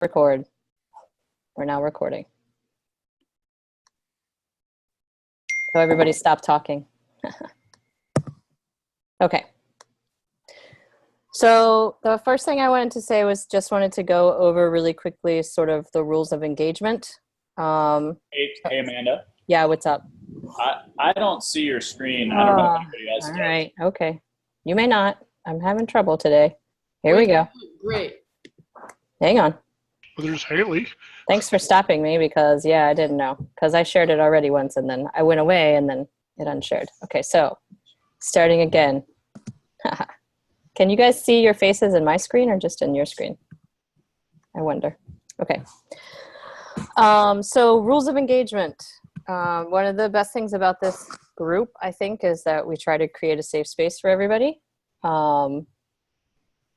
Record. We're now recording. So everybody stop talking. Okay. So the first thing I wanted to say was just wanted to go over really quickly sort of the rules of engagement. Hey, Amanda. Yeah, what's up? I don't see your screen. I don't know if anybody else does. All right. Okay. You may not. I'm having trouble today. Here we go. Great. Hang on. Well, there's Haley. Thanks for stopping me because, yeah, I didn't know. Because I shared it already once and then I went away and then it unshared. Okay, so starting again. Can you guys see your faces in my screen or just in your screen? I wonder. Okay. So rules of engagement. One of the best things about this group, I think, is that we try to create a safe space for everybody.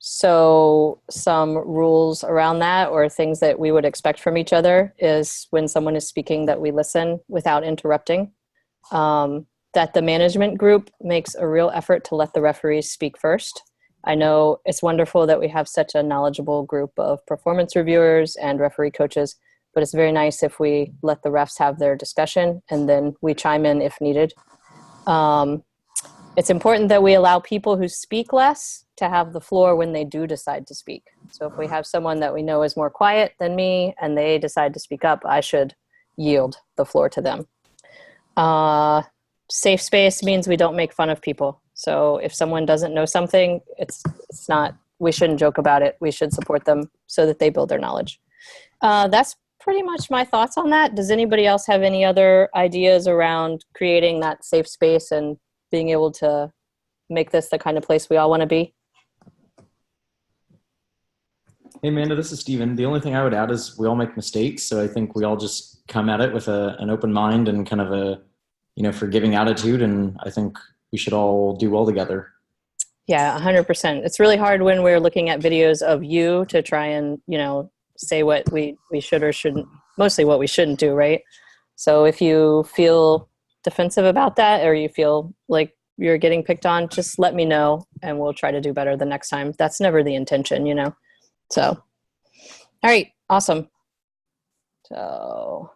So some rules around that or things that we would expect from each other is when someone is speaking that we listen without interrupting. That the management group makes a real effort to let the referees speak first. I know it's wonderful that we have such a knowledgeable group of performance reviewers and referee coaches, but it's very nice if we let the refs have their discussion and then we chime in if needed. It's important that we allow people who speak less to have the floor when they do decide to speak. So if we have someone that we know is more quiet than me and they decide to speak up, I should yield the floor to them. Safe space means we don't make fun of people. So if someone doesn't know something, it's not, we shouldn't joke about it. We should support them so that they build their knowledge. That's pretty much my thoughts on that. Does anybody else have any other ideas around creating that safe space and being able to make this the kind of place we all want to be? Hey, Amanda, this is Steven. The only thing I would add is we all make mistakes. So I think we all just come at it with an open mind and kind of a, forgiving attitude. And I think we should all do well together. Yeah, 100%. It's really hard when we're looking at videos of you to try and, say what we should or shouldn't, mostly what we shouldn't do, right? So if you feel defensive about that or you feel like you're getting picked on, just let me know and we'll try to do better the next time. That's never the intention, So, all right, awesome. So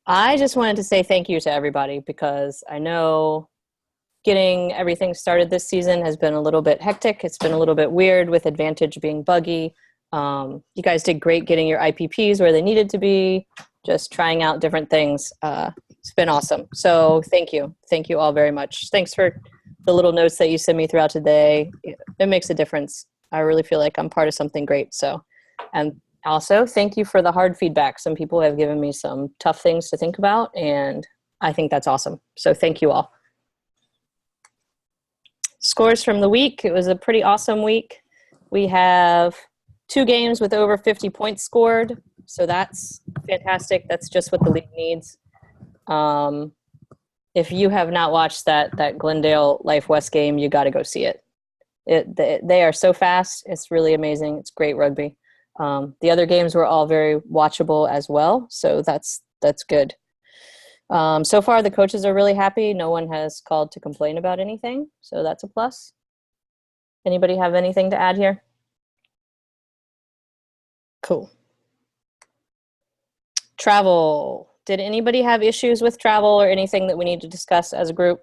I just wanted to say thank you to everybody because I know getting everything started this season has been a little bit hectic. It's been a little bit weird with Advantage being buggy. You guys did great getting your IPPs where they needed to be, just trying out different things. It's been awesome. So thank you. Thank you all very much. Thanks for the little notes that you send me throughout the day. It makes a difference. I really feel like I'm part of something great. So, and also thank you for the hard feedback. Some people have given me some tough things to think about and I think that's awesome. So thank you all. Scores from the week. It was a pretty awesome week. We have 2 games with over 50 points scored. So that's fantastic. That's just what the league needs. If you have not watched that Glendale Life West game, you got to go see it. They are so fast. It's really amazing. It's great rugby. The other games were all very watchable as well. So that's good. So far, the coaches are really happy. No one has called to complain about anything. So that's a plus. Anybody have anything to add here? Cool. Travel. Did anybody have issues with travel or anything that we need to discuss as a group?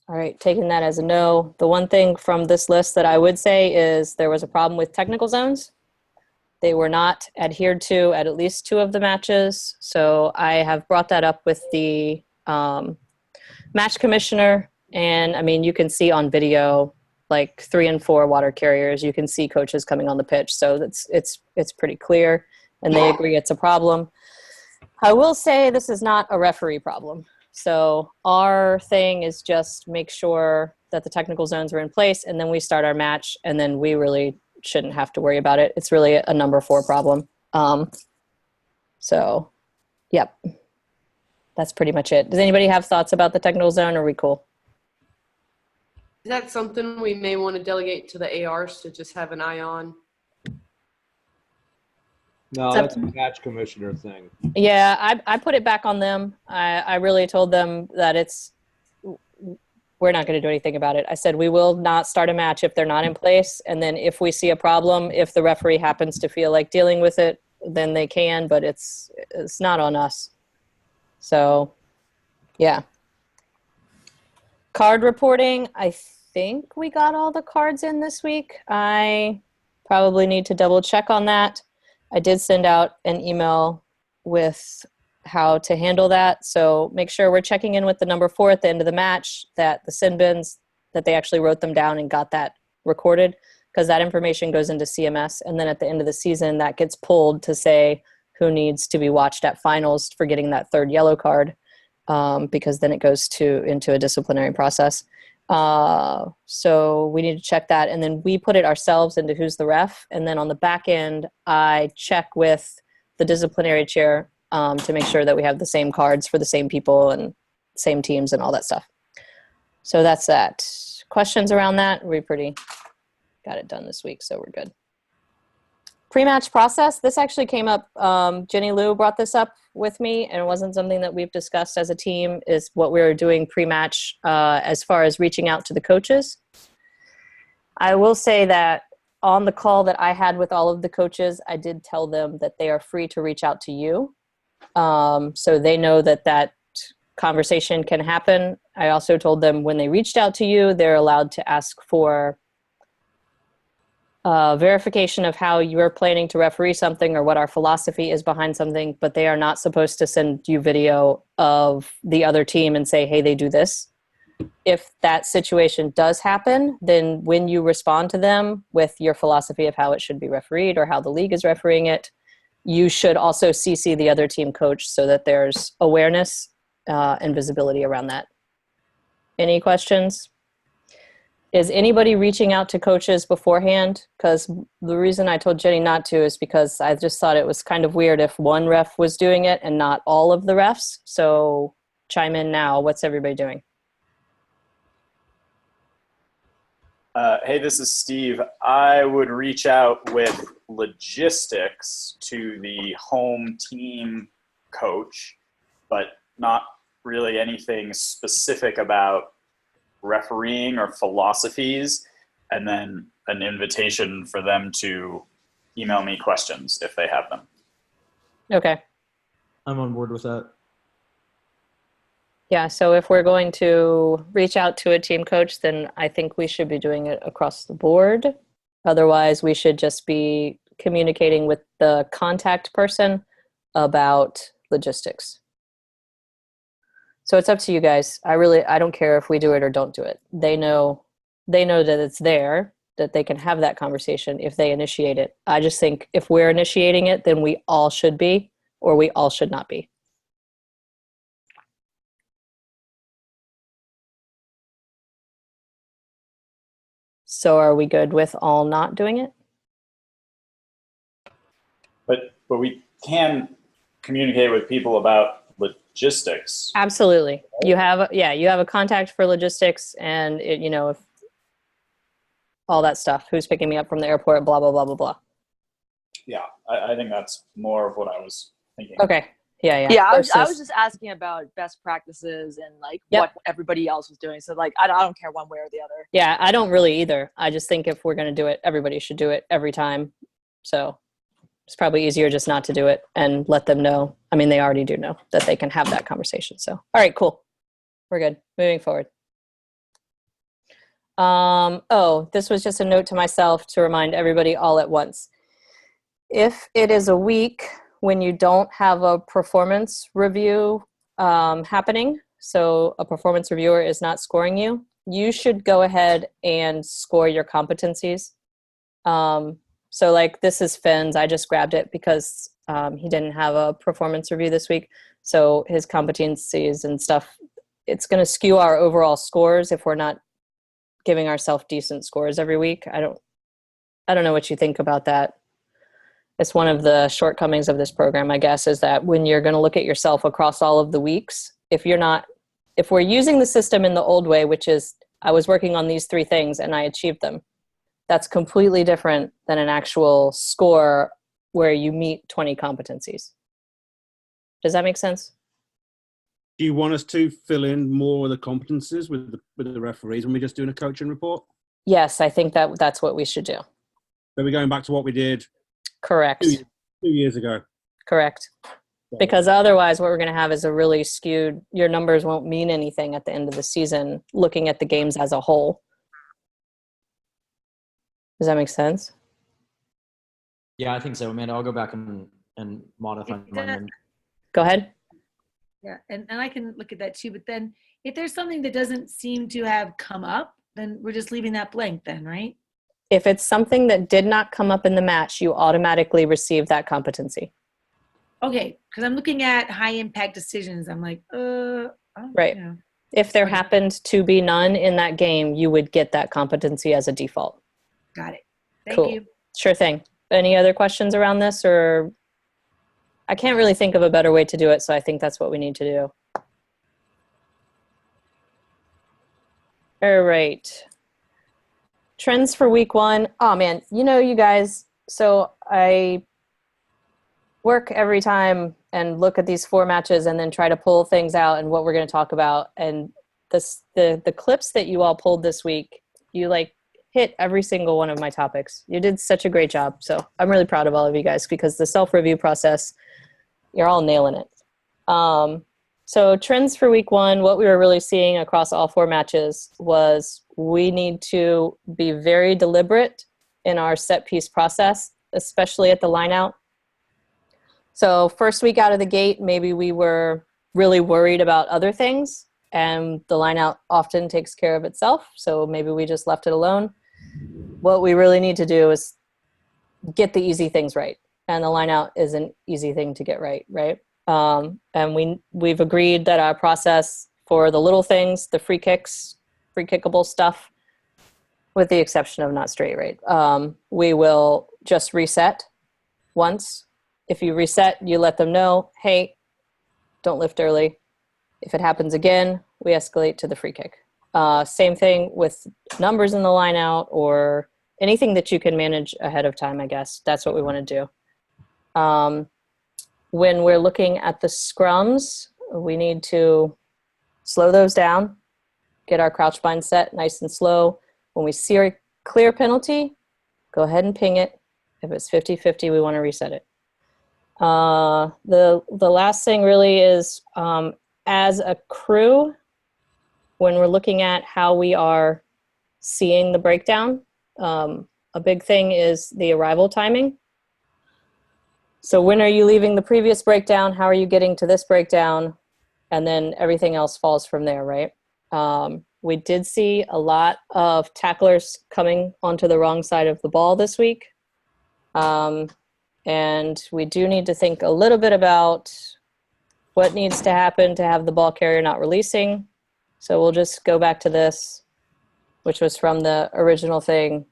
All right, taking that as a no. The one thing from this list that I would say is there was a problem with technical zones. They were not adhered to at least 2 of the matches. So I have brought that up with the match commissioner. And I mean, you can see on video, like 3 and 4 water carriers, you can see coaches coming on the pitch. So it's pretty clear and they agree it's a problem. I will say this is not a referee problem. So our thing is just make sure that the technical zones are in place and then we start our match and then we really shouldn't have to worry about it. It's really a number 4 problem. So, yep. That's pretty much it. Does anybody have thoughts about the technical zone or are we cool? Is that something we may want to delegate to the ARs to just have an eye on? No, that's a match commissioner thing. Yeah, I put it back on them. I really told them that we're not going to do anything about it. I said, we will not start a match if they're not in place. And then if we see a problem, if the referee happens to feel like dealing with it, then they can, but it's not on us. So, yeah. Card reporting, I think we got all the cards in this week. I probably need to double check on that. I did send out an email with how to handle that. So make sure we're checking in with the number 4 at the end of the match, that the sin bins, that they actually wrote them down and got that recorded, because that information goes into CMS. And then at the end of the season, that gets pulled to say who needs to be watched at finals for getting that 3rd yellow card, because then it goes into a disciplinary process. So we need to check that. And then we put it ourselves into who's the ref. And then on the back end, I check with the disciplinary chair to make sure that we have the same cards for the same people and same teams and all that stuff. So that's that. Questions around that? We pretty got it done this week, so we're good. Pre-match process. This actually came up. Jenny Lou brought this up with me, and it wasn't something that we've discussed as a team, is what we were doing pre-match as far as reaching out to the coaches. I will say that on the call that I had with all of the coaches, I did tell them that they are free to reach out to you. So they know that that conversation can happen. I also told them when they reached out to you, they're allowed to ask for verification of how you're planning to referee something or what our philosophy is behind something, but they are not supposed to send you video of the other team and say, hey, they do this. If that situation does happen, then when you respond to them with your philosophy of how it should be refereed or how the league is refereeing it, you should also CC the other team coach so that there's awareness and visibility around that. Any questions? Is anybody reaching out to coaches beforehand? Because the reason I told Jenny not to is because I just thought it was kind of weird if one ref was doing it and not all of the refs. So chime in now. What's everybody doing? Hey, this is Steve. I would reach out with logistics to the home team coach, but not really anything specific about refereeing or philosophies, and then an invitation for them to email me questions if they have them. Okay. I'm on board with that. Yeah, so if we're going to reach out to a team coach, then I think we should be doing it across the board. Otherwise, we should just be communicating with the contact person about logistics. So it's up to you guys. I don't care if we do it or don't do it. They know that it's there, that they can have that conversation if they initiate it. I just think if we're initiating it, then we all should be, or we all should not be. So are we good with all not doing it? But we can communicate with people about logistics. Absolutely. You have a contact for logistics, and if all that stuff, who's picking me up from the airport, blah, blah, blah, blah, blah. Yeah, I think that's more of what I was thinking. Okay. Yeah. Yeah, I was just asking about best practices and what everybody else was doing. So I don't care one way or the other. Yeah, I don't really either. I just think if we're going to do it, everybody should do it every time. So it's probably easier just not to do it and let them know. I mean, they already do know that they can have that conversation. So, all right, cool. We're good. Moving forward. This was just a note to myself to remind everybody all at once. If it is a week when you don't have a performance review happening, so a performance reviewer is not scoring you, you should go ahead and score your competencies. So this is Finn's. I just grabbed it because he didn't have a performance review this week. So his competencies and stuff, it's going to skew our overall scores if we're not giving ourselves decent scores every week. I don't know what you think about that. It's one of the shortcomings of this program, I guess, is that when you're going to look at yourself across all of the weeks, if we're using the system in the old way, which is I was working on these 3 things and I achieved them, that's completely different than an actual score where you meet 20 competencies. Does that make sense? Do you want us to fill in more of the competencies with the referees when we're just doing a coaching report? Yes, I think that's what we should do. So we're going back to what we did Correct. 2 years ago. Correct. Because otherwise what we're going to have is a really skewed, your numbers won't mean anything at the end of the season, looking at the games as a whole. Does that make sense? Yeah, I think so, Amanda. I'll go back and modify mine. Go ahead. Yeah, and I can look at that too. But then if there's something that doesn't seem to have come up, then we're just leaving that blank then, right? If it's something that did not come up in the match, you automatically receive that competency. Okay, because I'm looking at high impact decisions. I'm like, right. Yeah. If there happened to be none in that game, you would get that competency as a default. Got it. Thank Cool. you. Sure thing. Any other questions around this, or I can't really think of a better way to do it, so I think that's what we need to do. All right. Trends for week 1. Oh man, you guys, so I work every time and look at these 4 matches and then try to pull things out and what we're going to talk about. And the clips that you all pulled this week, you hit every single one of my topics. You did such a great job. So I'm really proud of all of you guys because the self-review process, you're all nailing it. So trends for week 1, what we were really seeing across all 4 matches was we need to be very deliberate in our set piece process, especially at the line out. So first week out of the gate, maybe we were really worried about other things and the line out often takes care of itself. So maybe we just left it alone. What we really need to do is get the easy things right. And the line out is an easy thing to get right, right? And we've agreed that our process for the little things, the free kicks, free kickable stuff, with the exception of not straight right, we will just reset once. If you reset, you let them know, hey, don't lift early. If it happens again, we escalate to the free kick. Same thing with numbers in the line out or anything that you can manage ahead of time, I guess. That's what we want to do. When we're looking at the scrums, we need to slow those down, get our crouch bind set nice and slow. When we see a clear penalty, go ahead and ping it. If it's 50-50, we want to reset it. The last thing really is, as a crew, when we're looking at how we are seeing the breakdown, a big thing is the arrival timing. So when are you leaving the previous breakdown? How are you getting to this breakdown? And then everything else falls from there, right? We did see a lot of tacklers coming onto the wrong side of the ball this week. And we do need to think a little bit about what needs to happen to have the ball carrier not releasing. So we'll just go back to this, which was from the original thing.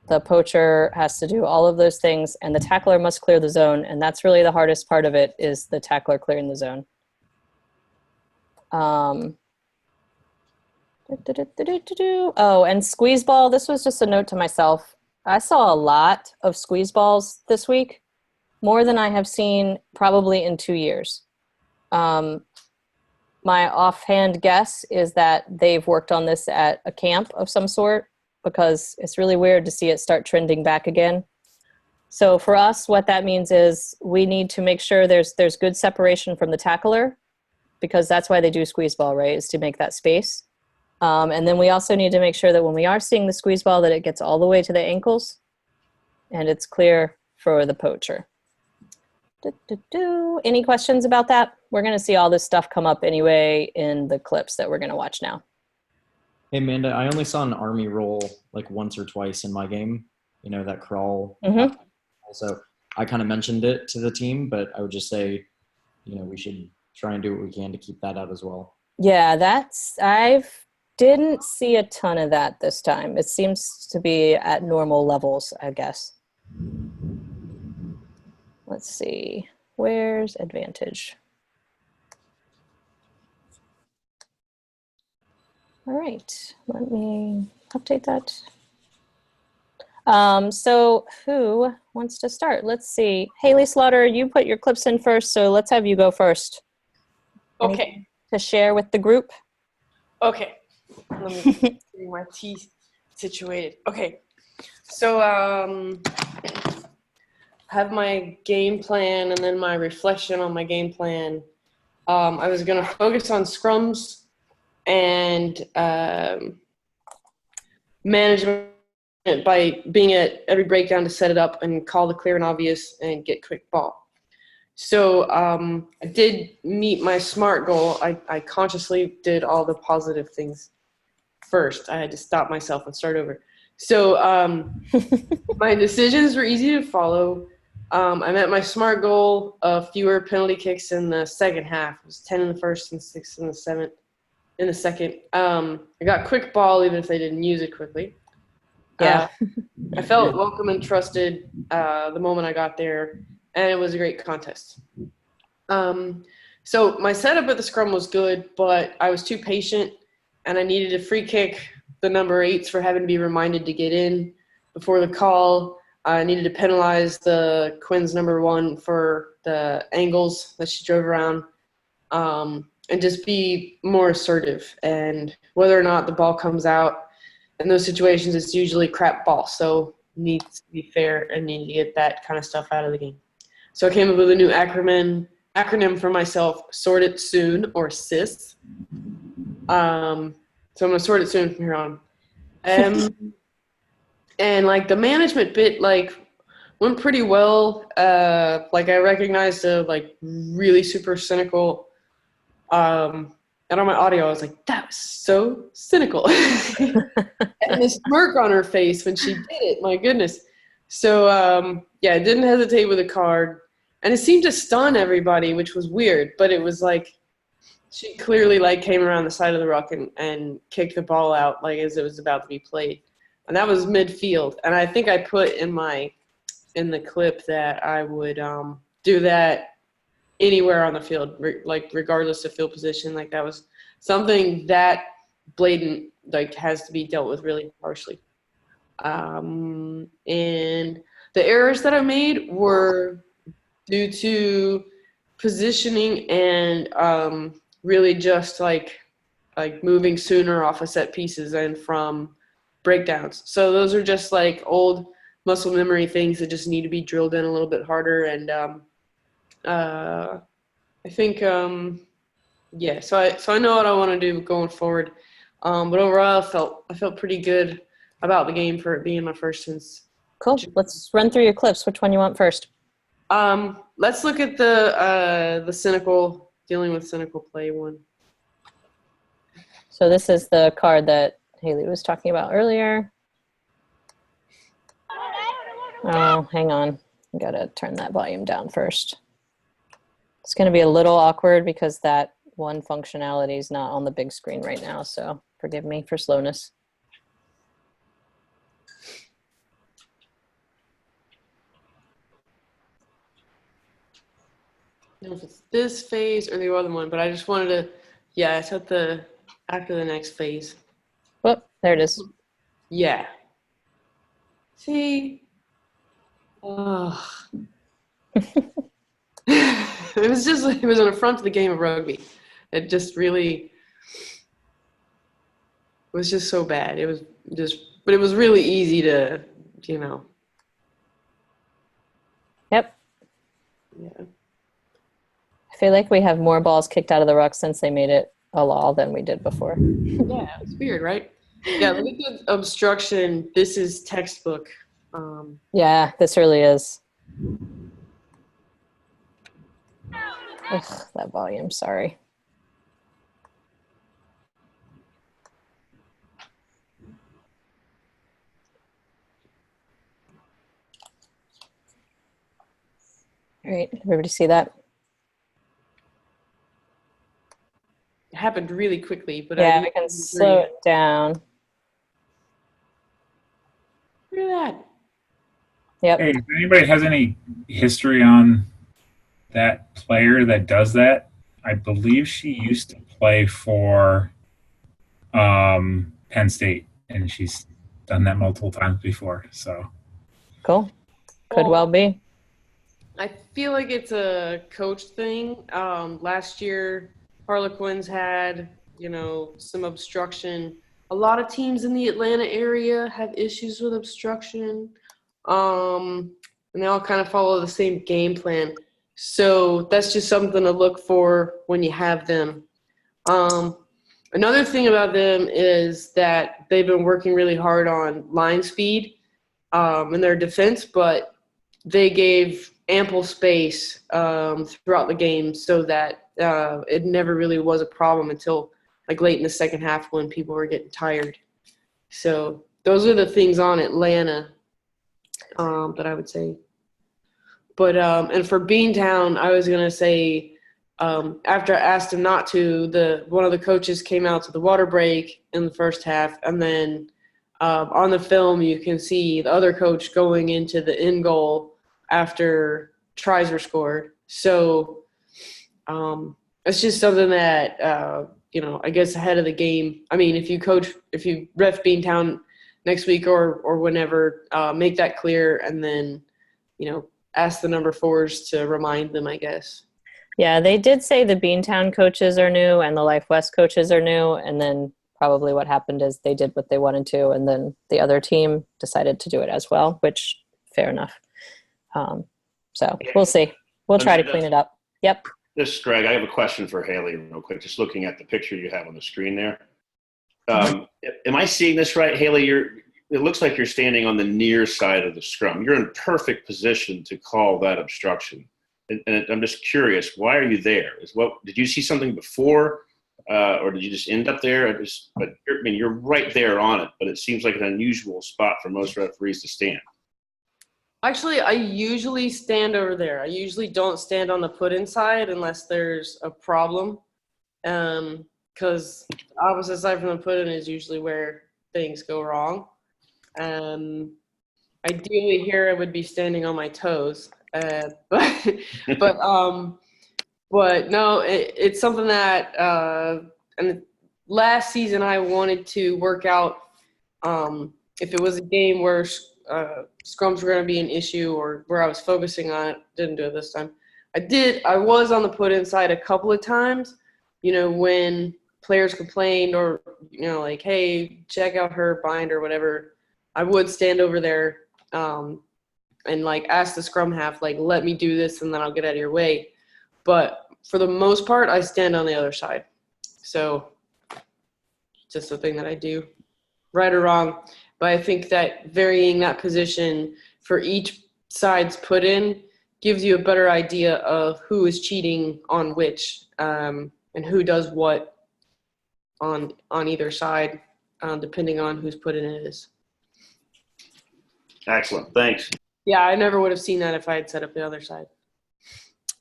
The poacher has to do all of those things, and the tackler must clear the zone, and that's really the hardest part of it, is the tackler clearing the zone. Oh, and squeeze ball, this was just a note to myself. I saw a lot of squeeze balls this week, more than I have seen probably in 2 years. My offhand guess is that they've worked on this at a camp of some sort, because it's really weird to see it start trending back again. So for us, what that means is we need to make sure there's good separation from the tackler, because that's why they do squeeze ball, right, is to make that space. And then we also need to make sure that when we are seeing the squeeze ball, that it gets all the way to the ankles and it's clear for the poacher. Any questions about that? We're going to see all this stuff come up anyway in the clips that we're going to watch now. Hey, Amanda, I only saw an army roll like once or twice in my game, that crawl. Mm-hmm. Also, I kind of mentioned it to the team, but I would just say, we should try and do what we can to keep that out as well. Yeah, I didn't see a ton of that this time. It seems to be at normal levels, I guess. Let's see, where's advantage? All right, let me update that. So who wants to start? Let's see. Haley Slaughter, you put your clips in first, so let's have you go first. Okay. To share with the group? Okay. Let me get my teeth situated. Okay. So, have my game plan and then my reflection on my game plan. I was going to focus on scrums and management by being at every breakdown to set it up and call the clear and obvious and get quick ball. So I did meet my SMART goal. I consciously did all the positive things first. I had to stop myself and start over. So my decisions were easy to follow. I met my SMART goal of fewer penalty kicks in the second half. It was 10 in the first and 6 in the second. I got quick ball even if they didn't use it quickly. Yeah. I felt welcome and trusted the moment I got there, and it was a great contest. So my setup at the scrum was good, but I was too patient, and I needed a free kick the number 8s for having to be reminded to get in before the call. I needed to penalize the Quinn's number 1 for the angles that she drove around, and just be more assertive. And whether or not the ball comes out, in those situations, it's usually crap ball. So needs to be fair and need to get that kind of stuff out of the game. So I came up with a new acronym for myself, Sort It Soon, or SIS. So I'm going to sort it soon from here on. And like the management bit, like went pretty well. Like I recognized a like really super cynical, and on my audio, I was like, that was so cynical. And this smirk on her face when she did it, my goodness. So, yeah, I didn't hesitate with a card. And it seemed to stun everybody, which was weird. But it was like she clearly like came around the side of the ruck and kicked the ball out like as it was about to be played. And that was midfield. And I think I put in the clip that I would do that anywhere on the field, like regardless of field position. Like that was something that blatant, like has to be dealt with really harshly. And the errors that I made were due to positioning and really just like moving sooner off of set pieces and from breakdowns. So those are just like old muscle memory things that just need to be drilled in a little bit harder. And I think yeah. So I know what I want to do going forward. But overall, I felt pretty good about the game for it being my first since. Cool. Let's run through your clips. Which one you want first? Let's look at the cynical, dealing with cynical play one. So this is the card that Haley was talking about earlier. Oh, hang on. I gotta turn that volume down first. It's gonna be a little awkward because that one functionality is not on the big screen right now, so forgive me for slowness. I don't know if it's this phase or the other one, but I just wanted to, yeah, it's at after the next phase. Whoop, there it is. Yeah. See? Oh. It was an affront to the game of rugby. It just really was just so bad. It was just, but it was really easy to, you know. Yep. Yeah. I feel like we have more balls kicked out of the ruck since they made it a law than we did before. Yeah, it's weird, right? Yeah, look at the obstruction. This is textbook. Yeah, this really is. Ugh, that volume, sorry. All right, everybody see that? It happened really quickly, but Yeah, I can slow it down. Look at that. Yep. Hey, if anybody has any history on that player that does that, I believe she used to play for Penn State, and she's done that multiple times before. So Cool. Could well be. I feel like it's a coach thing. Last year, Harlequins had, some obstruction. A lot of teams in the Atlanta area have issues with obstruction. And they all kind of follow the same game plan. So that's just something to look for when you have them. Another thing about them is that they've been working really hard on line speed in their defense, but they gave ample space throughout the game so that it never really was a problem until like late in the second half when people were getting tired. So those are the things on Atlanta that I would say. But and for Beantown, I was gonna say after I asked him not to, one of the coaches came out to the water break in the first half, and then on the film you can see the other coach going into the end goal after tries were scored. So it's just something that I guess ahead of the game. I mean, if you ref Beantown next week or whenever, make that clear, and then ask the number 4s to remind them, I guess. Yeah, they did say the Beantown coaches are new and the Life West coaches are new, and then probably what happened is they did what they wanted to, and then the other team decided to do it as well, which fair enough. So we'll see. We'll try to clean it up. Yep. This is Greg. I have a question for Haley real quick, just looking at the picture you have on the screen there. Am I seeing this right, Haley? It looks like you're standing on the near side of the scrum. You're in perfect position to call that obstruction. And I'm just curious, why are you there? Did you see something before, or did you just end up there? You're right there on it, but it seems like an unusual spot for most referees to stand. Actually, I usually stand over there. I usually don't stand on the put-in side unless there's a problem, because the opposite side from the put-in is usually where things go wrong. Ideally here I would be standing on my toes, but no, it's something that and last season I wanted to work out if it was a game where scrums were going to be an issue or where I was focusing on it. Didn't do it this time. I was on the put-in side a couple of times, when players complained or like, hey, check out her bind or whatever. I would stand over there and like ask the scrum half, like, let me do this and then I'll get out of your way. But for the most part, I stand on the other side. So just a thing that I do, right or wrong. But I think that varying that position for each side's put in gives you a better idea of who is cheating on which and who does what on either side, depending on whose put in it is. Excellent. Thanks. Yeah, I never would have seen that if I had set up the other side.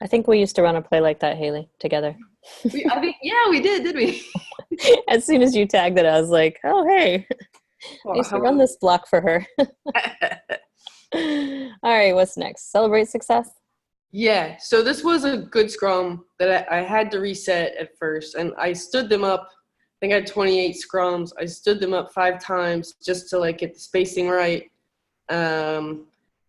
I think we used to run a play like that, Haley, together. We did we? As soon as you tagged it, I was like, oh, hey, I used to run this block for her. All right, what's next? Celebrate success? Yeah, so this was a good scrum that I had to reset at first, and I stood them up. I think I had 28 scrums. I stood them up 5 times just to like get the spacing right.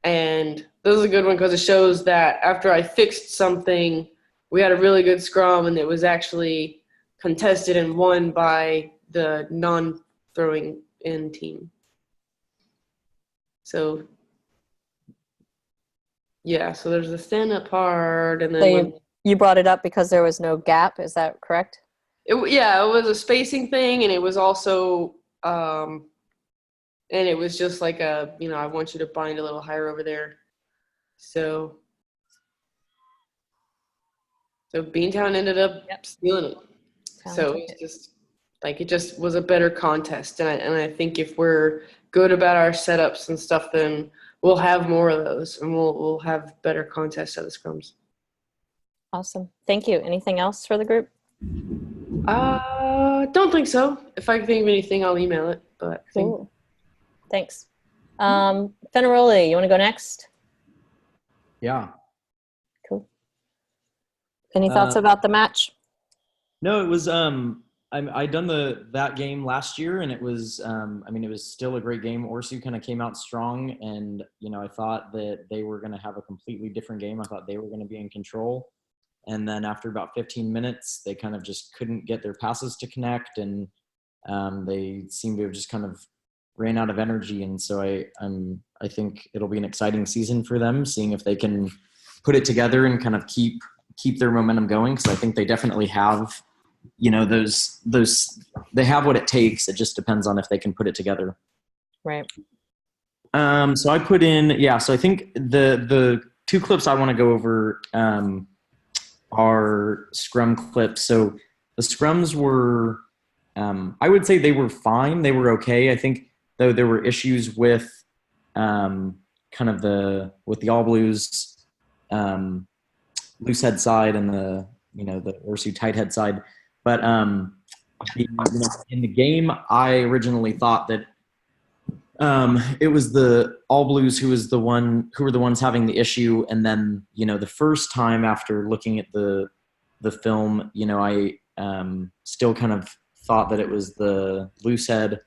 And this is a good one because it shows that after I fixed something, we had a really good scrum, and it was actually contested and won by the non-throwing in team. So yeah, so there's the stand-up part, and then So you brought it up because there was no gap. Is that correct? It was a spacing thing, and it was also and it was just like I want you to bind a little higher over there. So Beantown ended up stealing it. So it's just like it just was a better contest, and I think if we're good about our setups and stuff, then we'll have more of those, and we'll have better contests at the scrums. Awesome. Thank you. Anything else for the group? Don't think so. If I think of anything, I'll email it. But Cool. Thanks. Fenaroli, you want to go next? Yeah. Cool. Any thoughts about the match? No, it was I done that game last year, and it was it was still a great game. Orsu kind of came out strong, and I thought that they were going to have a completely different game. I thought they were going to be in control. And then after about 15 minutes, they kind of just couldn't get their passes to connect, and they seemed to have just kind of ran out of energy. And so I think it'll be an exciting season for them, seeing if they can put it together and kind of keep their momentum going. Because I think they definitely have, those they have what it takes. It just depends on if they can put it together. Right. So I put in, so I think the two clips I want to go over are scrum clips. So the scrums were, I would say they were fine. They were okay. I think though there were issues with with the All Blues loose head side and the Orsu tight head side. But in the game, I originally thought that it was the All Blues who were the ones having the issue. And then, the first time after looking at the film, I still kind of thought that it was the loose head.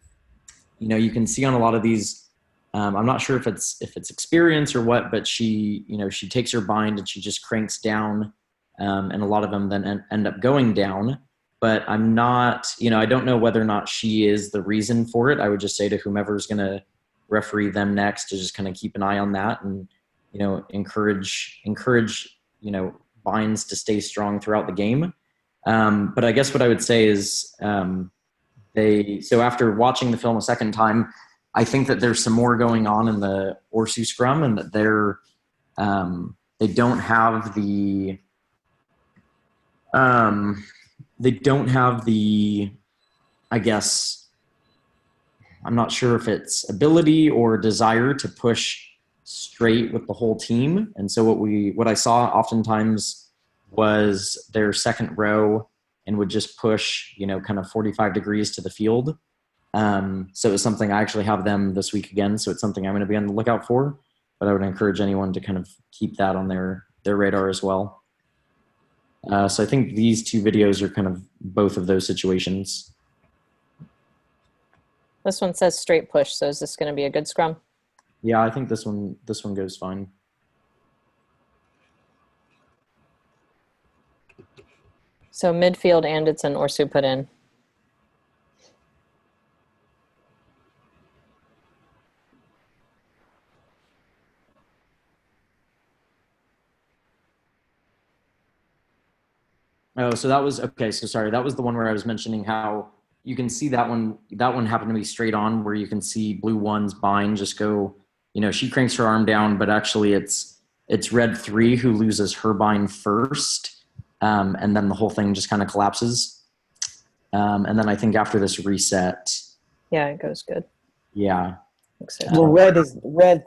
You can see on a lot of these, I'm not sure if it's experience or what, but she takes her bind and she just cranks down, and a lot of them then end up going down. But I'm not, I don't know whether or not she is the reason for it. I would just say to whomever's going to referee them next to just kind of keep an eye on that and, encourage, binds to stay strong throughout the game. But I guess what I would say is so after watching the film a second time, I think that there's some more going on in the Orsu scrum, and that they don't have the, I guess, I'm not sure if it's ability or desire to push straight with the whole team. And so what I saw oftentimes was their second row and would just push, kind of 45 degrees to the field. So it was something I actually have them this week again. So it's something I'm going to be on the lookout for, but I would encourage anyone to kind of keep that on their radar as well. So I think these two videos are kind of both of those situations. This one says straight push. So is this going to be a good scrum? Yeah, I think this one goes fine. So midfield, and it's an Orsu put in. Oh, so that was okay. So sorry, that was the one where I was mentioning how you can see that one. That one happened to be straight on, where you can see blue one's bind just go. She cranks her arm down, but actually it's red 3 who loses her bind first, and then the whole thing just kind of collapses. And then I think after this reset, yeah, it goes good. Yeah. So Well, red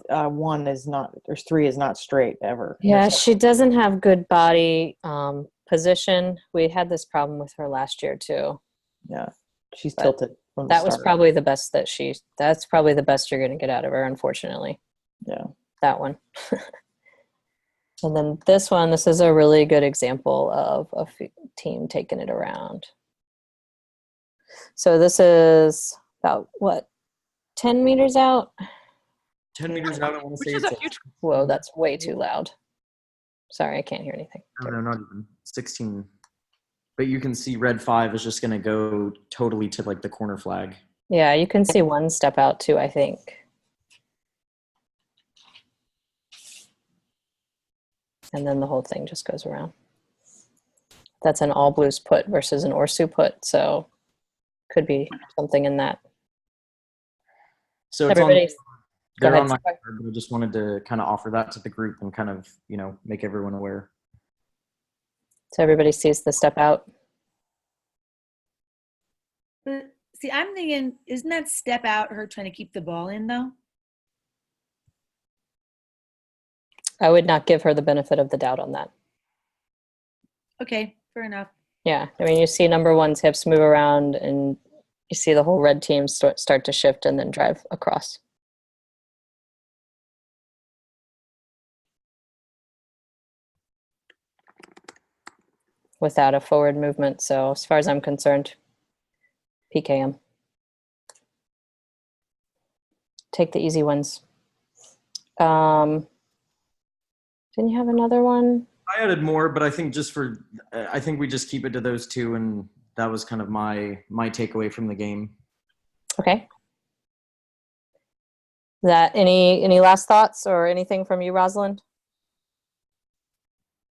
1 is not, or 3 is not straight ever. yeah, she doesn't have good body position. We had this problem with her last year too. Yeah, she's tilted from the That was start. probably the best that's probably the best you're going to get out of her, unfortunately. Yeah. That one. And then this is a really good example of a team taking it around. So this is about, what, 10 meters out? 10 meters out, I want to say. Which is a huge. Whoa, that's way too loud. Sorry, I can't hear anything. No, not even 16. But you can see red 5 is just going to go totally to like the corner flag. Yeah, you can see one step out too, I think. And then the whole thing just goes around. That's an all blues put versus an Orsu put, so could be something in that. So it's Everybody, they're ahead, on my sorry. card, but I just wanted to kind of offer that to the group and kind of, make everyone aware. So everybody sees the step out. But see, I'm thinking, isn't that step out her trying to keep the ball in though? I would not give her the benefit of the doubt on that. Okay, fair enough. Yeah, I mean, you see number one's hips move around and you see the whole red team start to shift and then drive across. Without a forward movement. So as far as I'm concerned, PKM. Take the easy ones. Didn't you have another one? I added more, but I think I think we just keep it to those two, and that was kind of my takeaway from the game. Okay. That any last thoughts or anything from you, Rosalind?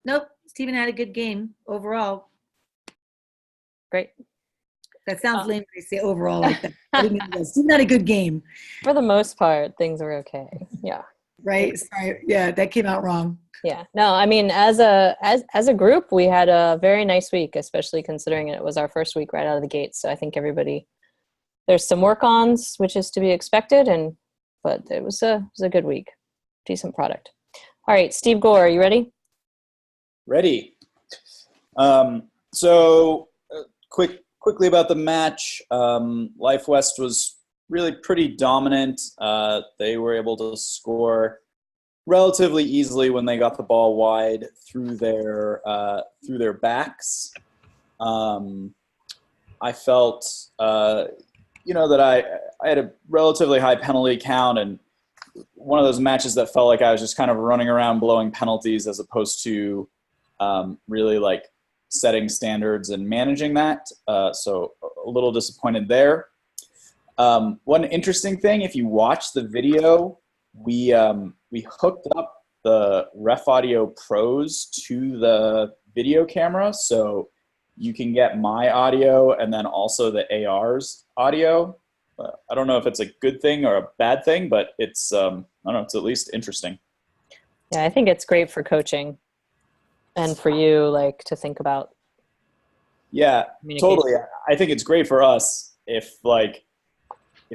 Nope. Stephen had a good game overall. Great. That sounds lame when I say overall like that. It's not a good game. For the most part, things were okay. Yeah. Right. Sorry. Yeah, that came out wrong. Yeah. No, I mean, as a group, we had a very nice week, especially considering it was our first week right out of the gate. So I think there's some work-ons, which is to be expected, but it was a good week. Decent product. All right, Steve Gore, are you ready? Ready. Quickly about the match. Life West was really pretty dominant. They were able to score relatively easily when they got the ball wide through their backs. I felt that I had a relatively high penalty count, and one of those matches that felt like I was just kind of running around blowing penalties as opposed to really like setting standards and managing that. So a little disappointed there. One interesting thing, if you watch the video, we hooked up the Ref Audio Pros to the video camera, so you can get my audio and then also the AR's audio. I don't know if it's a good thing or a bad thing, but it's I don't know, it's at least interesting. Yeah, I think it's great for coaching and for you, like, to think about. Yeah, totally. I think it's great for us if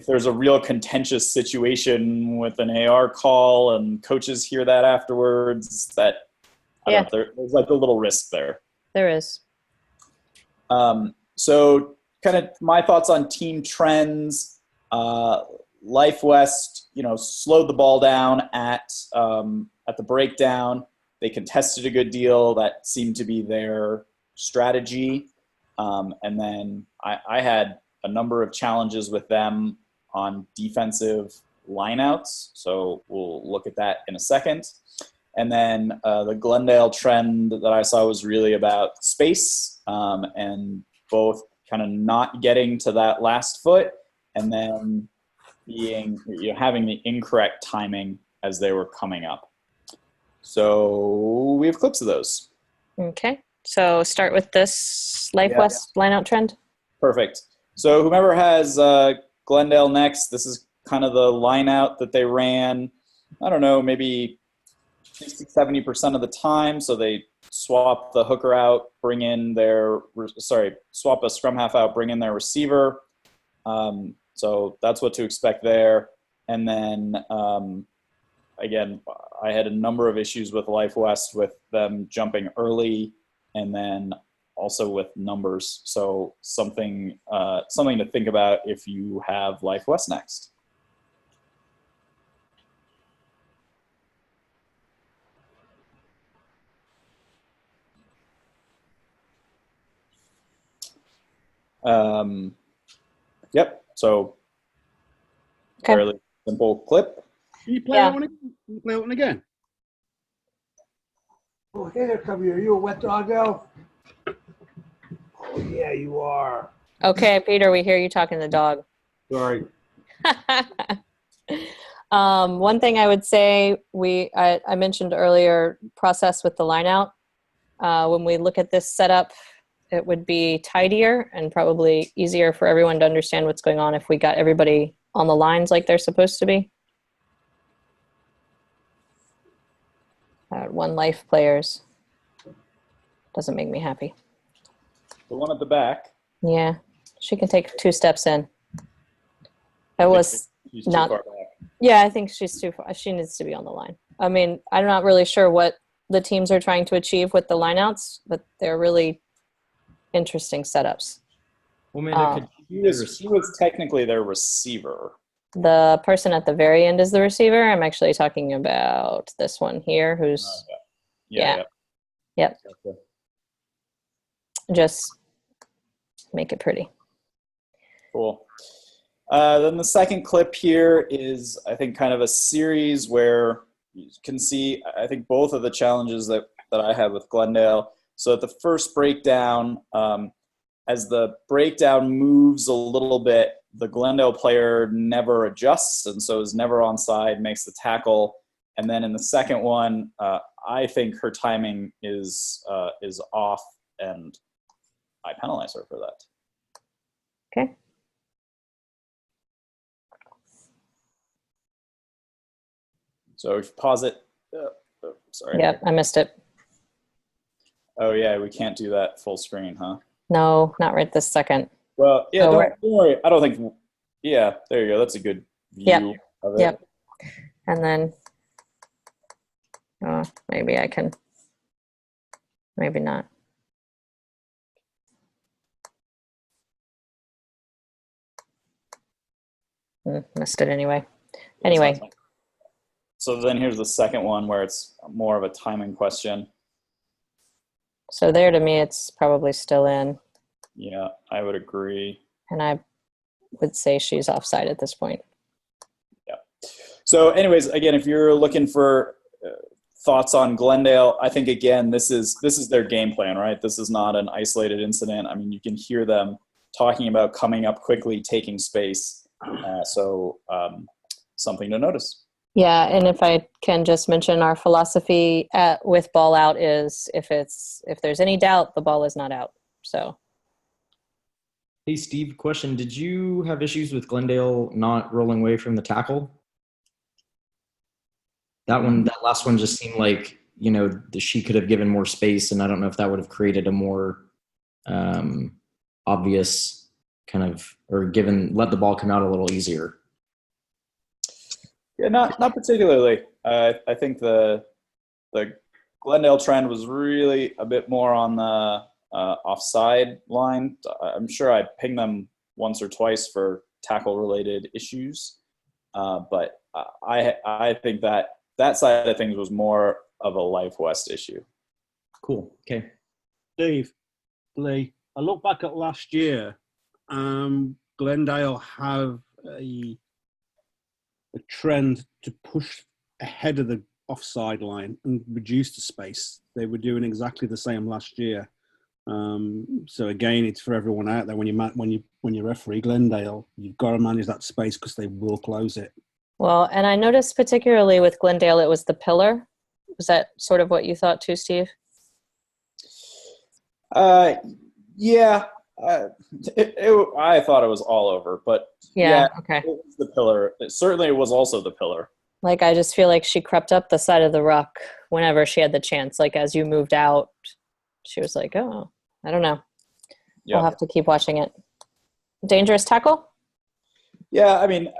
there's a real contentious situation with an AR call and coaches hear that afterwards, that there's like a little risk there. There is. So kind of my thoughts on team trends. Life West, slowed the ball down at the breakdown. They contested a good deal. That seemed to be their strategy. And then I had a number of challenges with them on defensive lineouts. So we'll look at that in a second. And then the Glendale trend that I saw was really about space and both kind of not getting to that last foot and then having the incorrect timing as they were coming up. So we have clips of those. Okay. So start with this Life West lineout trend. Perfect. So whomever has Glendale next, this is kind of the lineout that they ran, I don't know, maybe 60-70% of the time. So they swap the hooker out, swap a scrum half out, bring in their receiver. So that's what to expect there. And then, again, I had a number of issues with Life West with them jumping early and then also with numbers. So something to think about if you have Life West next. Yep. So fairly simple clip. Can you play that one again? Oh, hey there, come here. Are you a wet dog now? Oh, yeah, you are. Okay, Peter, we hear you talking to the dog. Sorry. One thing I would say, I mentioned earlier, process with the line out. When we look at this setup, it would be tidier and probably easier for everyone to understand what's going on if we got everybody on the lines like they're supposed to be. One life players doesn't make me happy. The one at the back. Yeah, she can take 2 steps in. That was she's not. Too far back. Yeah, I think she's too far. She needs to be on the line. I mean, I'm not really sure what the teams are trying to achieve with the lineouts, but they're really interesting setups. Well, Amanda, he was technically their receiver. The person at the very end is the receiver. I'm actually talking about this one here, who's Yep. Gotcha. Just make it pretty. Cool. Then the second clip here is, I think, kind of a series where you can see, I think, both of the challenges that that I have with Glendale. So at the first breakdown, as the breakdown moves a little bit, the Glendale player never adjusts and so is never onside, makes the tackle. And then in the second one, I think her timing is off, and I penalize her for that. Okay. So if you pause it. Sorry. Yep, I missed it. Oh yeah, we can't do that full screen, huh? No, not right this second. Well, yeah, Oh, don't right. worry. I don't think. Yeah, there you go. That's a good view of it. Yep. And then, maybe I can, maybe not. Missed it anyway. Anyway. So then here's the second one where it's more of a timing question. So there, to me, it's probably still in. Yeah, I would agree. And I would say she's offside at this point. Yeah. So anyways, again, if you're looking for thoughts on Glendale, I think, again, this is their game plan, right? This is not an isolated incident. I mean, you can hear them talking about coming up quickly, taking space. So something to notice. Yeah, and if I can just mention, our philosophy with ball out is if there's any doubt, the ball is not out. So. Hey, Steve, question. Did you have issues with Glendale not rolling away from the tackle? That last one just seemed like, she could have given more space, and I don't know if that would have created a more obvious kind of, or let the ball come out a little easier. Yeah, not particularly. I think the Glendale trend was really a bit more on the offside line. I'm sure I pinged them once or twice for tackle-related issues, but I think that side of things was more of a Life West issue. Cool. Okay. Steve, Lee, I look back at last year. Glendale have a trend to push ahead of the offside line and reduce the space. They were doing exactly the same last year. So again, it's for everyone out there. When you referee Glendale, you've got to manage that space because they will close it. Well, and I noticed particularly with Glendale, it was the pillar. Was that sort of what you thought too, Steve? Yeah. I thought it was all over, but yeah, okay. It was the pillar. It was also the pillar. Like, I just feel like she crept up the side of the ruck whenever she had the chance. Like, as you moved out, she was like, oh, I don't know. Yep. We'll have to keep watching it. Dangerous tackle? Yeah, I mean,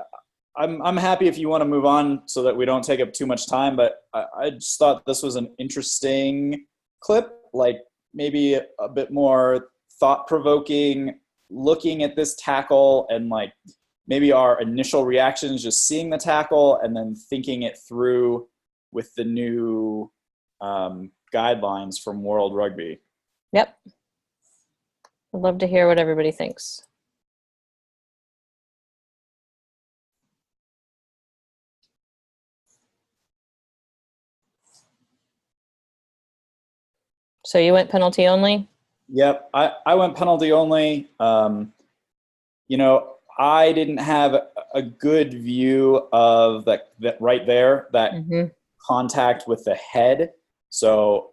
I'm happy if you want to move on so that we don't take up too much time, but I just thought this was an interesting clip, like maybe a bit more thought-provoking, looking at this tackle and like maybe our initial reactions, just seeing the tackle and then thinking it through with the new guidelines from World Rugby. Yep. I'd love to hear what everybody thinks. So you went penalty only? Yep, I went penalty only. I didn't have a good view of that right there, that contact with the head. So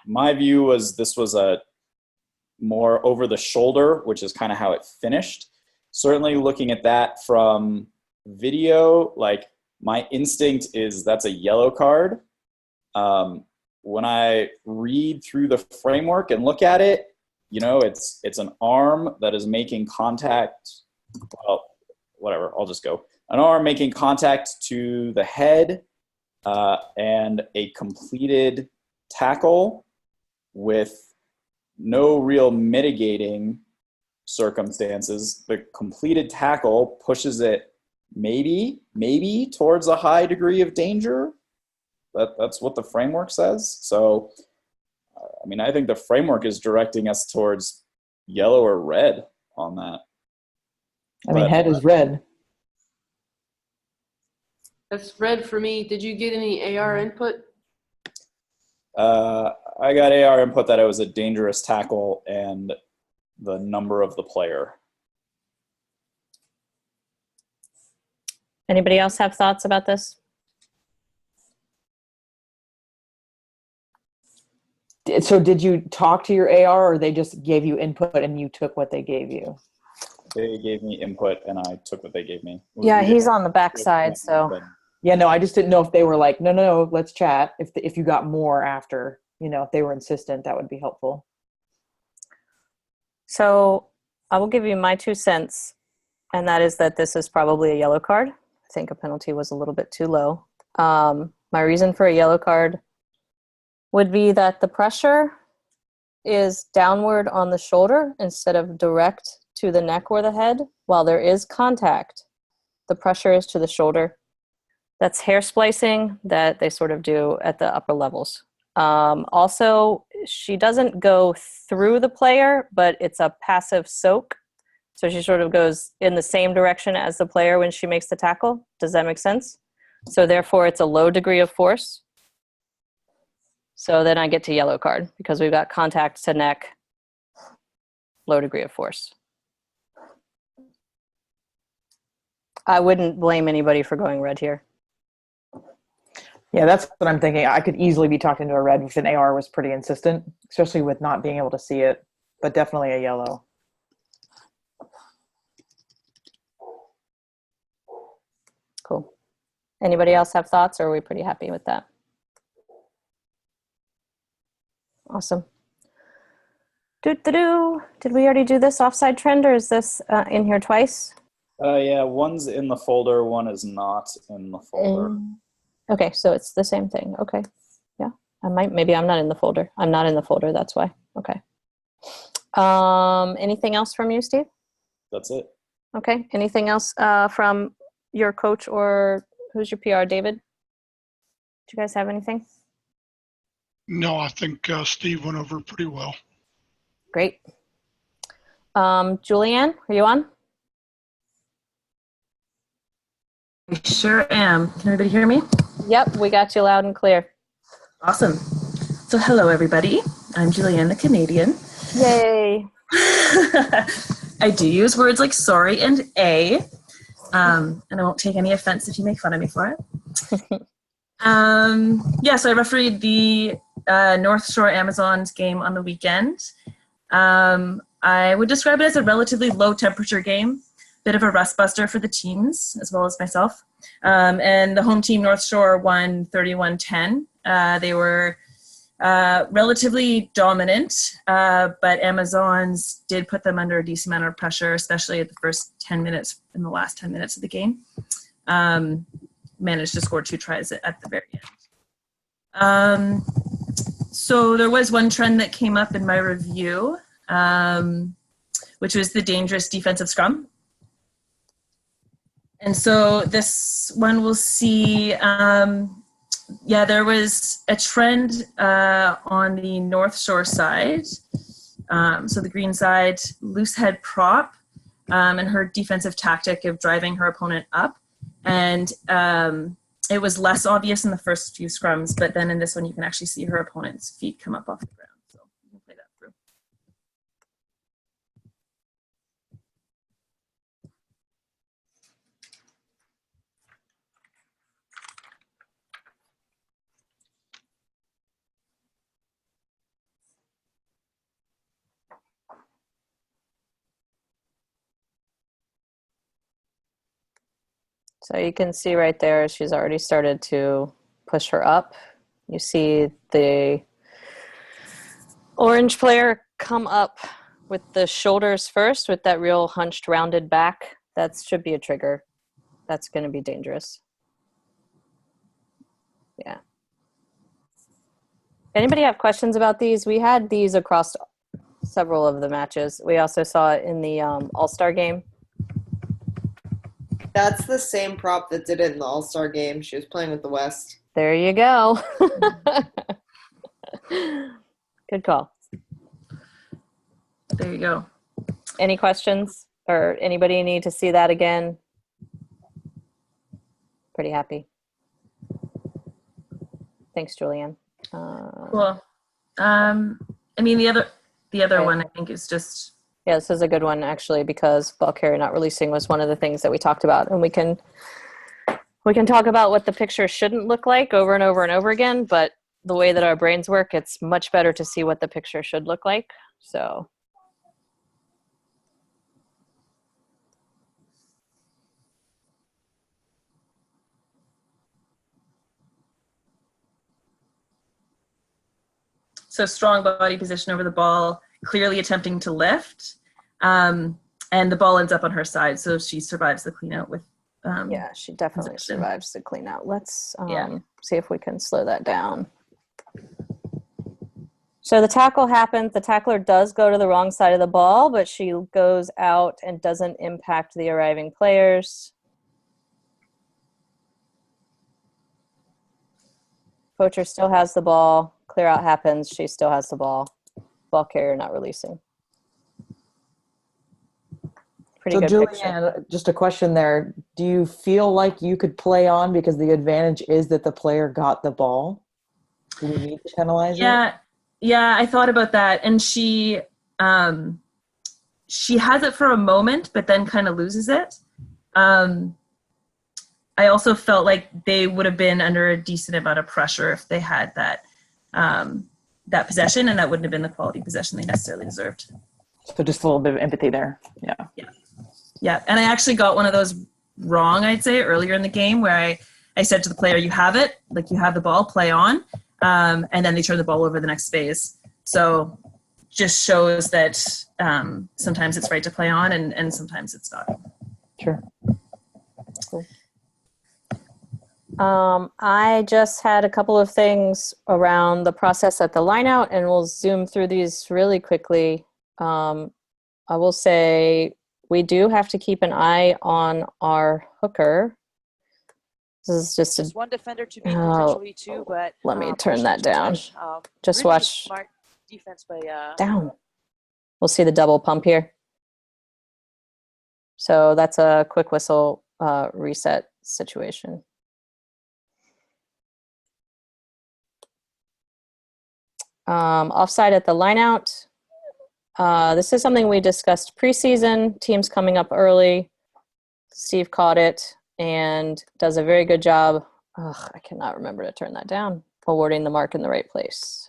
my view was this was a more over the shoulder, which is kind of how it finished. Certainly looking at that from video, like my instinct is that's a yellow card. When I read through the framework and look at it, it's an arm that is making contact. Well, whatever, I'll just go. An arm making contact to the head and a completed tackle with no real mitigating circumstances. The completed tackle pushes it maybe towards a high degree of danger. That's what the framework says. So, I think the framework is directing us towards yellow or red on that. Head is red. That's red for me. Did you get any AR input? I got AR input that it was a dangerous tackle and the number of the player. Anybody else have thoughts about this? So did you talk to your AR, or they just gave you input and you took what they gave you? They gave me input and I took what they gave me. Yeah, he's on the backside, so. Yeah, no, I just didn't know if they were like, no, let's chat. If you got more after, if they were insistent, that would be helpful. So I will give you my 2 cents, and that is that this is probably a yellow card. I think a penalty was a little bit too low. My reason for a yellow card would be that the pressure is downward on the shoulder instead of direct to the neck or the head. While there is contact, the pressure is to the shoulder. That's hair splicing that they sort of do at the upper levels. Also, she doesn't go through the player, but it's a passive soak. So she sort of goes in the same direction as the player when she makes the tackle. Does that make sense? So therefore, it's a low degree of force. So then I get to yellow card because we've got contact to neck, low degree of force. I wouldn't blame anybody for going red here. Yeah, that's what I'm thinking. I could easily be talking to a red if an AR was pretty insistent, especially with not being able to see it, but definitely a yellow. Cool. Anybody else have thoughts, or are we pretty happy with that? Awesome. Did we already do this offside trend, or is this in here twice? Yeah, one's in the folder, one is not in the folder. Okay, so it's the same thing. Okay, yeah. Maybe I'm not in the folder. I'm not in the folder, that's why. Okay. Anything else from you, Steve? That's it. Okay, anything else from your coach, or who's your PR, David? Do you guys have anything? No, I think Steve went over pretty well. Great. Julianne, are you on? I sure am. Can everybody hear me? Yep, we got you loud and clear. Awesome. So hello, everybody. I'm Julianne, the Canadian. Yay. I do use words like sorry and a, and I won't take any offense if you make fun of me for it. Yeah, so I refereed the North Shore Amazons game on the weekend. I would describe it as a relatively low temperature game, bit of a rust buster for the teams as well as myself. And the home team, North Shore, won 31-10. They were relatively dominant, but Amazons did put them under a decent amount of pressure, especially at the first 10 minutes, in the last 10 minutes of the game. Managed to score 2 tries at the very end. So there was one trend that came up in my review, which was the dangerous defensive scrum. And so this one we'll see, yeah, there was a trend on the North Shore side. So the green side, loose head prop, and her defensive tactic of driving her opponent up. And it was less obvious in the first few scrums, but then in this one you can actually see her opponent's feet come up off the ground. So you can play that through. So you can see right there, she's already started to push her up. You see the orange player come up with the shoulders first, with that real hunched, rounded back. That should be a trigger. That's going to be dangerous. Yeah. Anybody have questions about these? We had these across several of the matches. We also saw it in the All-Star game. That's the same prop that did it in the All-Star game. She was playing with the West. There you go. Good call. There you go. Any questions, or anybody need to see that again? Pretty happy. Thanks, Julianne. Cool. I mean, the other one I think is just. Yeah, this is a good one actually, because ball carrier not releasing was one of the things that we talked about, and we can talk about what the picture shouldn't look like over and over and over again, but the way that our brains work, it's much better to see what the picture should look like. So strong body position over the ball, clearly attempting to lift, and the ball ends up on her side, so she survives the clean out with. Yeah, she definitely possession. survives the clean out. Let's see if we can slow that down. So the tackle happens. The tackler does go to the wrong side of the ball, but she goes out and doesn't impact the arriving players. Poacher still has the ball. Clear out happens. She still has the ball. Ball carrier not releasing. Pretty good Julianne, picture. just a question there. Do you feel like you could play on because the advantage is that the player got the ball? Do we need to penalize it? Yeah, I thought about that, and she has it for a moment, but then kind of loses it. I also felt like they would have been under a decent amount of pressure if they had that possession, and that wouldn't have been the quality possession they necessarily deserved. So just a little bit of empathy there. Yeah, and I actually got one of those wrong, I'd say, earlier in the game where I said to the player, you have it, like you have the ball, play on, and then they turn the ball over the next phase. So just shows that sometimes it's right to play on and sometimes it's not. Sure. Cool. I just had a couple of things around the process at the lineout, and we'll zoom through these really quickly. I will say we do have to keep an eye on our hooker. This is just one defender to beat, potentially two, but let me turn that down. Just really watch. Smart defense by Down. We'll see the double pump here. So that's a quick whistle reset situation. Offside at the lineout. This is something we discussed preseason. Teams coming up early. Steve caught it and does a very good job. I cannot remember to turn that down. Awarding the mark in the right place.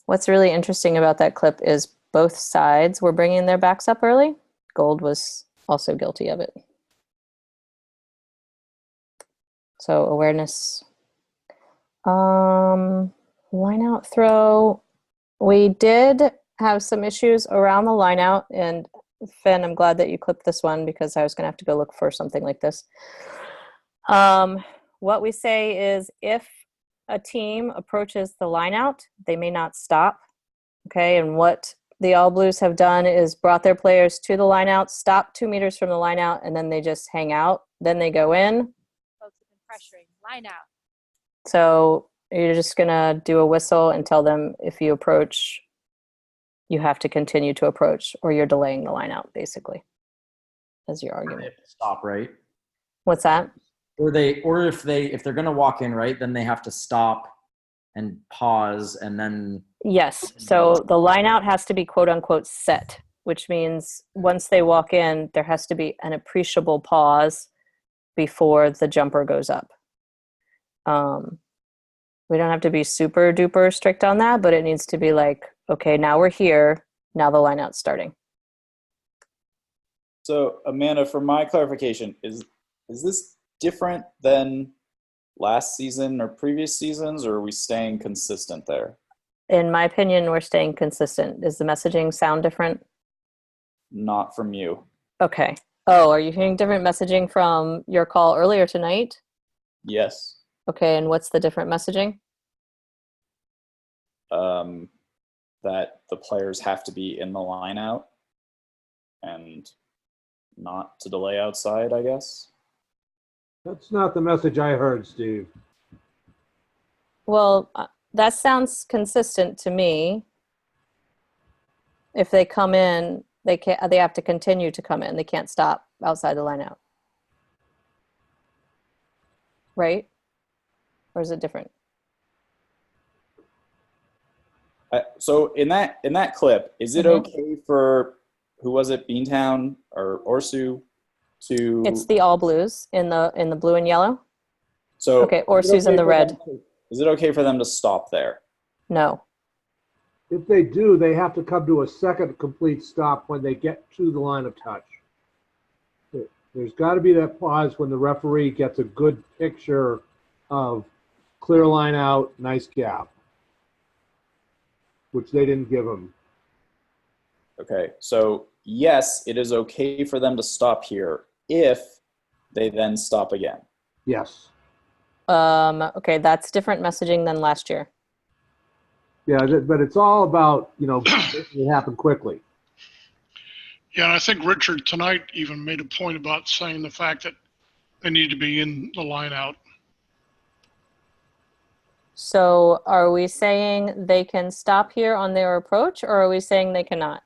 What's really interesting about that clip is both sides were bringing their backs up early. Gold was also guilty of it. So awareness. Line out throw. We did have some issues around the line out, and Finn, I'm glad that you clipped this one because I was going to have to go look for something like this. What we say is if a team approaches the line out, they may not stop. Okay, and what the All Blues have done is brought their players to the line out, stop 2 meters from the line out, and then they just hang out. Then they go in. folks have been pressuring line out. So you're just going to do a whistle and tell them if you approach, you have to continue to approach, or you're delaying the line out, basically, as your argument. Stop, right? What's that? Or if they're going to walk in, right, then they have to stop and pause and then. Yes. So the line out has to be quote unquote set, which means once they walk in, there has to be an appreciable pause before the jumper goes up. We don't have to be super duper strict on that, but it needs to be like, okay, now we're here. Now the line out's starting. So Amanda, for my clarification, is this different than last season or previous seasons, or are we staying consistent there? In my opinion, we're staying consistent. Does the messaging sound different? Not from you. Okay. Oh, are you hearing different messaging from your call earlier tonight? Yes. Okay, and what's the different messaging? That the players have to be in the line out and not to delay outside, I guess. That's not the message I heard, Steve. Well, that sounds consistent to me. If they come in, they have to continue to come in. They can't stop outside the line out. right? Or is it different? So in that clip, is it okay for, who was it, Beantown or Orsu, to? It's the all blues in the blue and yellow. So okay, Orsu's in the red. Is it okay for them to stop there? No. If they do, they have to come to a second complete stop when they get to the line of touch. There's got to be that pause when the referee gets a good picture of clear line out, nice gap, which they didn't give them. Okay, so yes, it is okay for them to stop here if they then stop again. Yes. Okay, that's different messaging than last year. Yeah, but it's all about, it happened quickly. Yeah, and I think Richard tonight even made a point about saying the fact that they need to be in the line out. So are we saying they can stop here on their approach, or are we saying they cannot?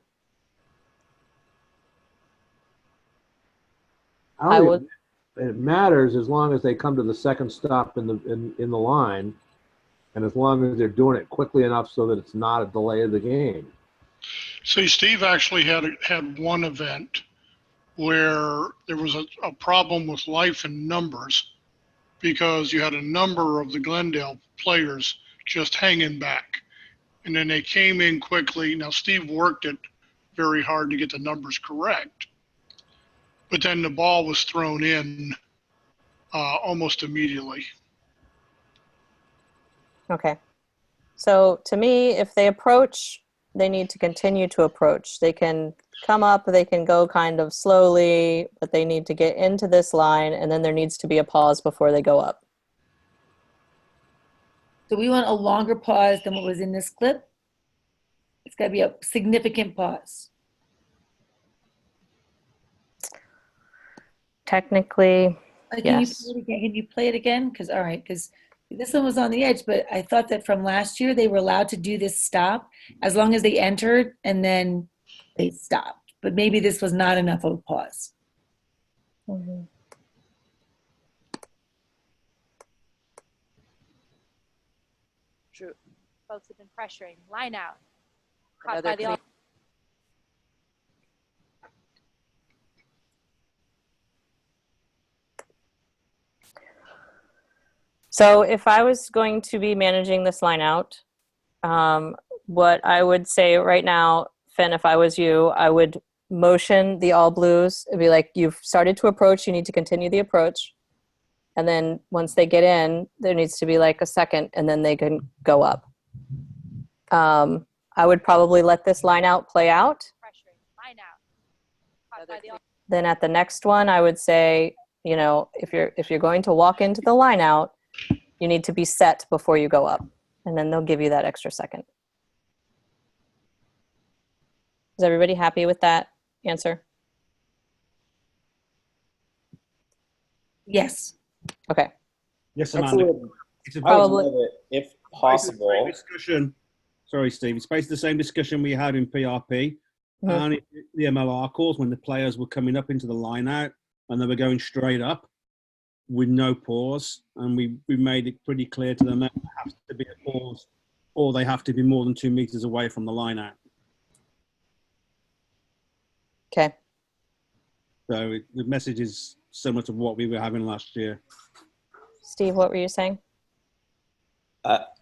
It matters as long as they come to the second stop in the line, and as long as they're doing it quickly enough so that it's not a delay of the game. See, Steve actually had one event where there was a problem with life and numbers because you had a number of the Glendale players just hanging back. And then they came in quickly. Now, Steve worked it very hard to get the numbers correct. But then the ball was thrown in almost immediately. Okay. So to me, if they approach, they need to continue to approach. They can come up, they can go kind of slowly, but they need to get into this line, and then there needs to be a pause before they go up. So we want a longer pause than what was in this clip. It's got to be a significant pause. Technically, yes. Can you play it again? Because this one was on the edge, but I thought that from last year they were allowed to do this stop as long as they entered and then they stopped. But maybe this was not enough of a pause. Mm-hmm. True. Folks have been pressuring. Line out. Caught by the So if I was going to be managing this line out, what I would say right now, Finn, if I was you, I would motion the all blues. It'd be like, you've started to approach, you need to continue the approach. And then once they get in, there needs to be like a second, and then they can go up. I would probably let this line out play out. Then at the next one, I would say, if you're going to walk into the line out, you need to be set before you go up, and then they'll give you that extra second. Is everybody happy with that answer? Yes. Okay. Yes, Amanda. Probably, if possible. Discussion. Sorry, Steve. It's basically the same discussion we had in PRP and the MLR calls when the players were coming up into the line out and they were going straight up with no pause, and we made it pretty clear to them that there has to be a pause or they have to be more than 2 meters away from the line out. Okay. So the message is similar to what we were having last year. Steve, what were you saying?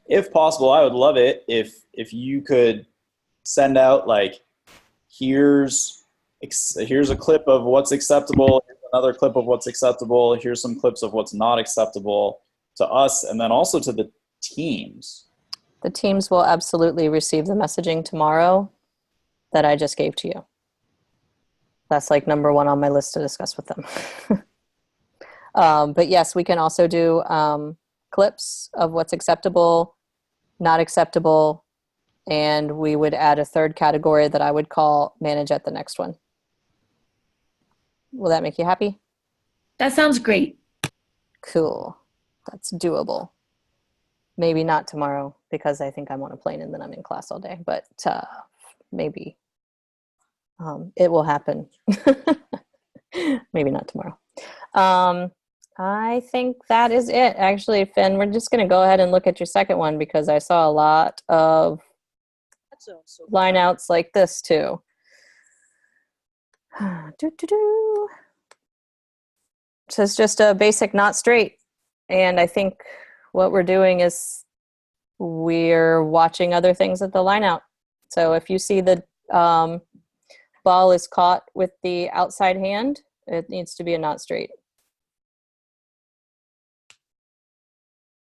If possible, I would love it if you could send out like, here's a clip of what's acceptable, here's another clip of what's acceptable, here's some clips of what's not acceptable to us, and then also to the teams. The teams will absolutely receive the messaging tomorrow that I just gave to you. That's like number one on my list to discuss with them. But yes, we can also do clips of what's acceptable, not acceptable, and we would add a third category that I would call manage at the next one. Will that make you happy? That sounds great. Cool. That's doable. Maybe not tomorrow because I think I'm on a plane and then I'm in class all day, but maybe it will happen. Maybe not tomorrow. I think that is it. Actually, Finn, we're just going to go ahead and look at your second one because I saw a lot of line outs like this too. Doo-doo-doo. So it's just a basic not straight. And I think what we're doing is we're watching other things at the line out. So if you see the ball is caught with the outside hand, it needs to be a not straight.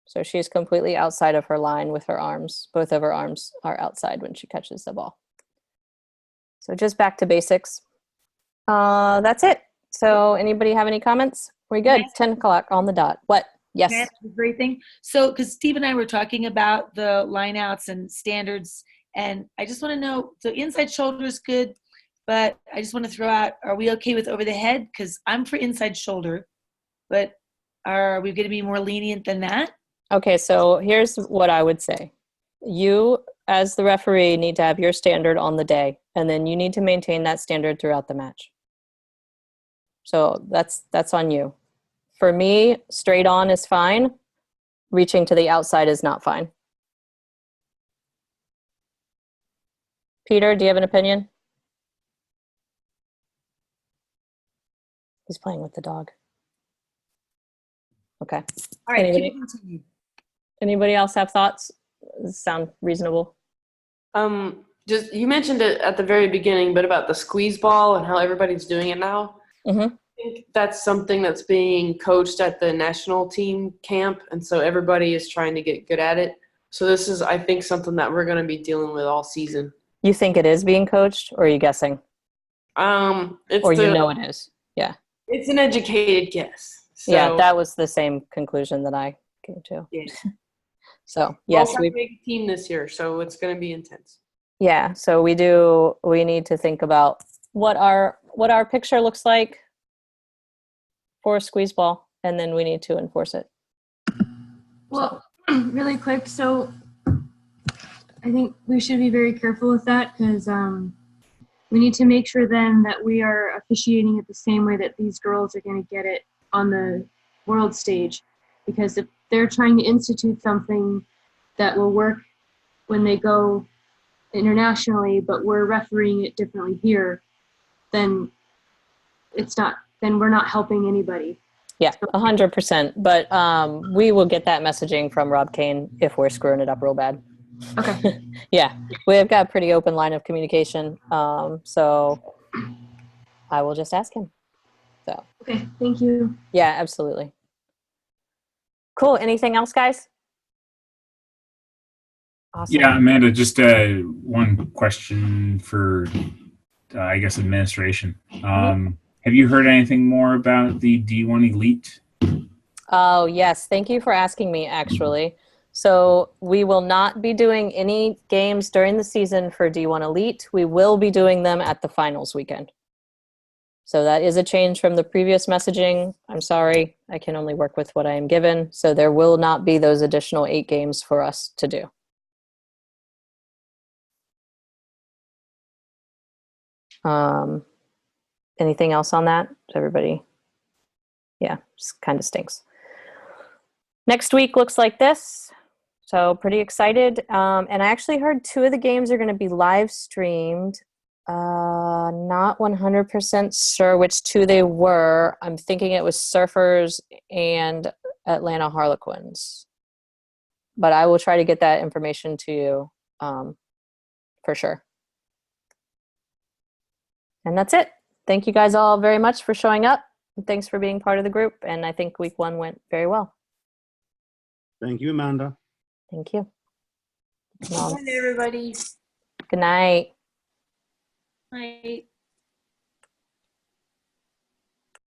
So she's completely outside of her line with her arms. Both of her arms are outside when she catches the ball. So just back to basics. That's it. So anybody have any comments? We're good. 10 o'clock on the dot. What? Yes. That's a great thing. So, because Steve and I were talking about the lineouts and standards, and I just want to know, so inside shoulder is good, but I just want to throw out, are we okay with over the head? Because I'm for inside shoulder, but are we going to be more lenient than that? Okay, so here's what I would say. You, as the referee, need to have your standard on the day, and then you need to maintain that standard throughout the match. So that's on you. For me, straight on is fine. Reaching to the outside is not fine. Peter, do you have an opinion? He's playing with the dog. Okay. All right. Anybody else have thoughts? Does it sound reasonable? Just you mentioned it at the very beginning, but about the squeeze ball and how everybody's doing it now. Mm-hmm. I think that's something that's being coached at the national team camp, and so everybody is trying to get good at it. So this is, I think, something that we're going to be dealing with all season. You think it is being coached, or are you guessing? It's you know it is. Yeah. It's an educated guess. So, yeah, that was the same conclusion that I came to. Yeah. So yes, we big team this year, so it's going to be intense. Yeah, so we need to think about what our picture looks like for a squeeze ball, and then we need to enforce it. Well, really quick, so I think we should be very careful with that because we need to make sure then that we are officiating it the same way that these girls are going to get it on the world stage. Because if they're trying to institute something that will work when they go internationally, but we're refereeing it differently here, then we're not helping anybody. Yeah, 100%. But we will get that messaging from Rob Kane if we're screwing it up real bad. Okay. Yeah, we've got a pretty open line of communication. So I will just ask him. So. Okay, thank you. Yeah, absolutely. Cool. Anything else, guys? Awesome. Yeah, Amanda, just one question for, I guess, administration. Have you heard anything more about the D1 Elite? Oh, yes. Thank you for asking me, actually. So we will not be doing any games during the season for D1 Elite. We will be doing them at the finals weekend. So that is a change from the previous messaging. I'm sorry. I can only work with what I am given. So there will not be those additional 8 games for us to do. Anything else on that? Everybody? Yeah, just kind of stinks. Next week looks like this. So pretty excited. And I actually heard 2 of the games are going to be live streamed. Not 100% sure which 2 they were. I'm thinking it was Surfers and Atlanta Harlequins. But I will try to get that information to you for sure. And that's it. Thank you guys all very much for showing up. And thanks for being part of the group. And I think week 1 went very well. Thank you, Amanda. Thank you. Good night, everybody. Good night. Night.